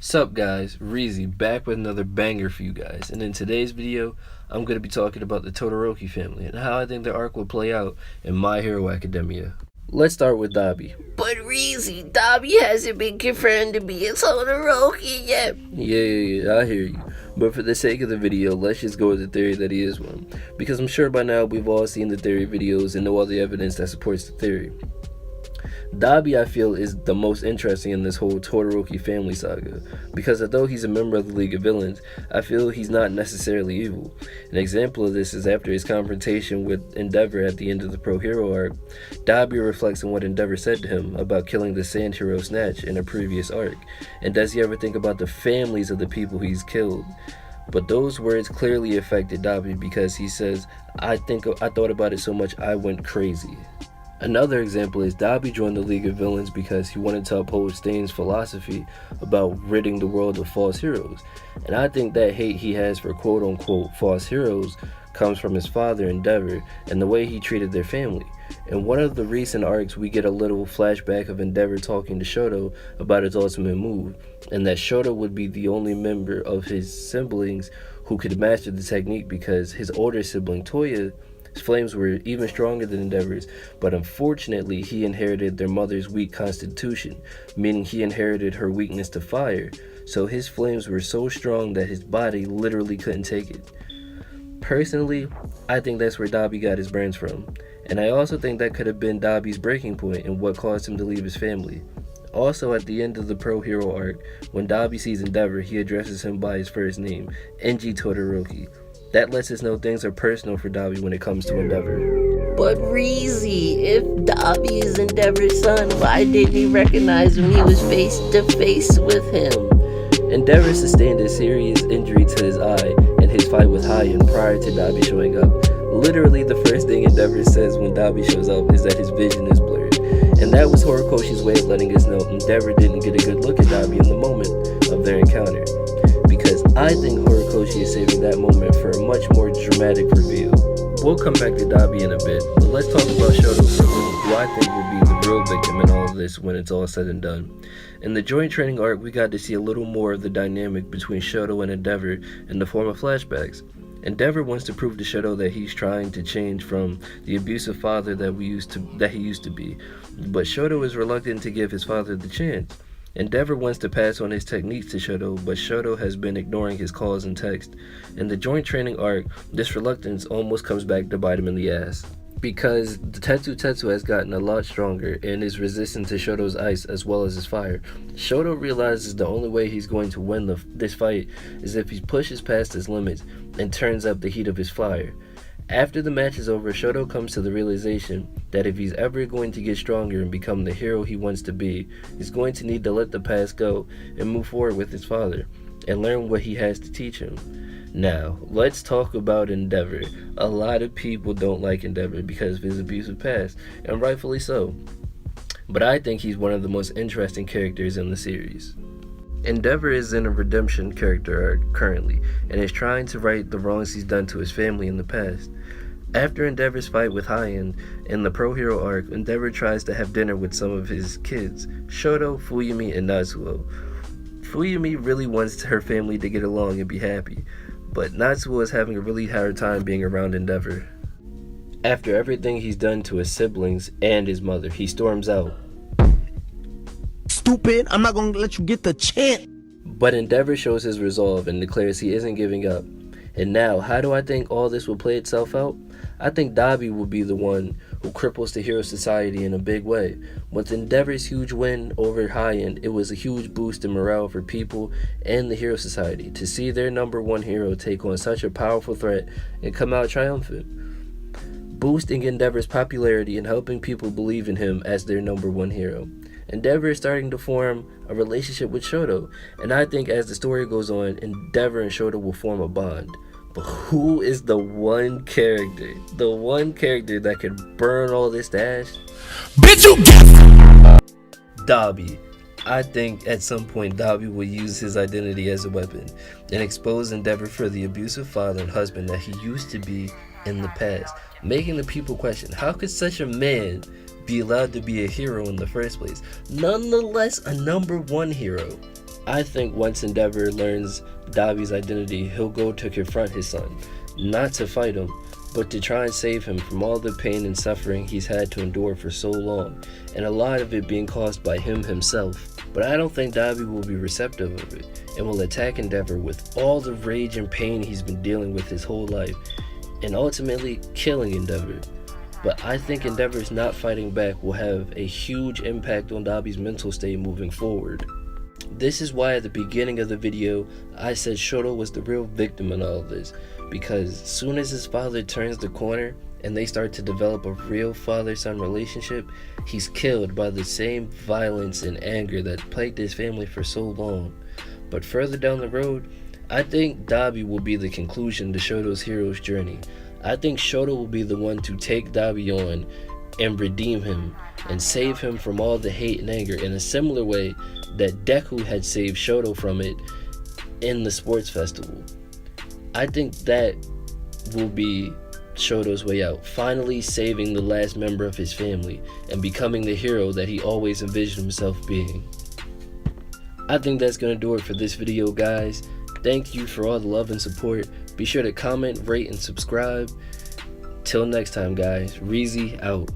Sup guys, Reezy back with another banger for you guys, and in today's video I'm going to be talking about the Todoroki family and how I think the arc will play out in My Hero Academia. Let's start with Dobby. But Reezy, Dobby hasn't been confirmed to be a Todoroki yet. Yeah, I hear you. But for the sake of the video, let's just go with the theory that he is one. Because I'm sure by now we've all seen the theory videos and know all the evidence that supports the theory. Dobby, I feel, is the most interesting in this whole Todoroki family saga, because although he's a member of the League of Villains, I feel he's not necessarily evil. An example of this is after his confrontation with Endeavor at the end of the Pro Hero arc. Dobby reflects on what Endeavor said to him about killing the Sand Hero Snatch in a previous arc, and does he ever think about the families of the people he's killed? But those words clearly affected Dobby, because he says, I thought about it so much I went crazy. Another example is Dobby joined the League of Villains because he wanted to uphold Stain's philosophy about ridding the world of false heroes. And I think that hate he has for quote-unquote false heroes comes from his father, Endeavor, and the way he treated their family. In one of the recent arcs, we get a little flashback of Endeavor talking to Shoto about his ultimate move, and that Shoto would be the only member of his siblings who could master the technique because his older sibling, Toya, his flames were even stronger than Endeavor's, but unfortunately he inherited their mother's weak constitution, meaning he inherited her weakness to fire, so his flames were so strong that his body literally couldn't take it. Personally, I think that's where Dobby got his burns from, and I also think that could have been Dobby's breaking point and what caused him to leave his family. Also, at the end of the Pro Hero arc, when Dobby sees Endeavor, he addresses him by his first name, NG Todoroki. That lets us know things are personal for Dobby when it comes to Endeavor. But Reezy, if Dobby is Endeavor's son, why didn't he recognize when he was face to face with him? Endeavor sustained a serious injury to his eye in his fight with Hyan prior to Dobby showing up. Literally, the first thing Endeavor says when Dobby shows up is that his vision is blurred. And that was Horikoshi's way of letting us know Endeavor didn't get a good look at Dobby in the moment of their encounter. Because I think Horikoshi is saving that moment for a much more dramatic reveal. We'll come back to Dobby in a bit, but let's talk about Shoto for a little, who I think will be the real victim in all of this when it's all said and done. In the joint training arc, we got to see a little more of the dynamic between Shoto and Endeavor in the form of flashbacks. Endeavor wants to prove to Shoto that he's trying to change from the abusive father that he used to be, but Shoto is reluctant to give his father the chance. Endeavor wants to pass on his techniques to Shoto, but Shoto has been ignoring his calls and text. In the joint training arc, this reluctance almost comes back to bite him in the ass, because the Tetsu has gotten a lot stronger and is resistant to Shoto's ice as well as his fire. Shoto realizes the only way he's going to win this fight is if he pushes past his limits and turns up the heat of his fire. After the match is over, Shoto comes to the realization that if he's ever going to get stronger and become the hero he wants to be, he's going to need to let the past go and move forward with his father and learn what he has to teach him. Now, let's talk about Endeavor. A lot of people don't like Endeavor because of his abusive past, and rightfully so. But I think he's one of the most interesting characters in the series. Endeavor is in a redemption character arc currently, and is trying to right the wrongs he's done to his family in the past. After Endeavor's fight with Hyan in the Pro Hero arc, Endeavor tries to have dinner with some of his kids, Shoto, Fuyumi, and Natsuo. Fuyumi really wants her family to get along and be happy, but Natsuo is having a really hard time being around Endeavor. After everything he's done to his siblings and his mother, he storms out. Stupid, I'm not gonna let you get the chance. But Endeavor shows his resolve and declares he isn't giving up. And now, how do I think all this will play itself out? I think Dobby will be the one who cripples the Hero Society in a big way. With Endeavor's huge win over Hyan, it was a huge boost in morale for people and the Hero Society to see their number one hero take on such a powerful threat and come out triumphant, boosting Endeavor's popularity and helping people believe in him as their number one hero. Endeavor is starting to form a relationship with Shoto, and I think as the story goes on, Endeavor and Shoto will form a bond. But who is the one character that could burn all this dash? Bitch, you get Dobby. I think at some point Dobby will use his identity as a weapon and expose Endeavor for the abusive father and husband that he used to be in the past, making the people question, how could such a man be allowed to be a hero in the first place, nonetheless a number one hero? I think once Endeavor learns Dobby's identity, he'll go to confront his son, not to fight him, but to try and save him from all the pain and suffering he's had to endure for so long, and a lot of it being caused by him himself. But I don't think Dobby will be receptive of it, and will attack Endeavor with all the rage and pain he's been dealing with his whole life, and ultimately killing Endeavor. But I think Endeavor's not fighting back will have a huge impact on Dobby's mental state moving forward. This is why at the beginning of the video I said Shoto was the real victim in all of this, because soon as his father turns the corner and they start to develop a real father-son relationship, he's killed by the same violence and anger that plagued his family for so long. But further down the road, I think Dobby will be the conclusion to Shoto's hero's journey. I think Shoto will be the one to take Dobby on and redeem him and save him from all the hate and anger in a similar way that Deku had saved Shoto from it in the sports festival. I think that will be Shoto's way out, finally saving the last member of his family and becoming the hero that he always envisioned himself being. I think that's gonna do it for this video, guys. Thank you for all the love and support. Be sure to comment, rate, and subscribe. Till next time, guys. Reezy out.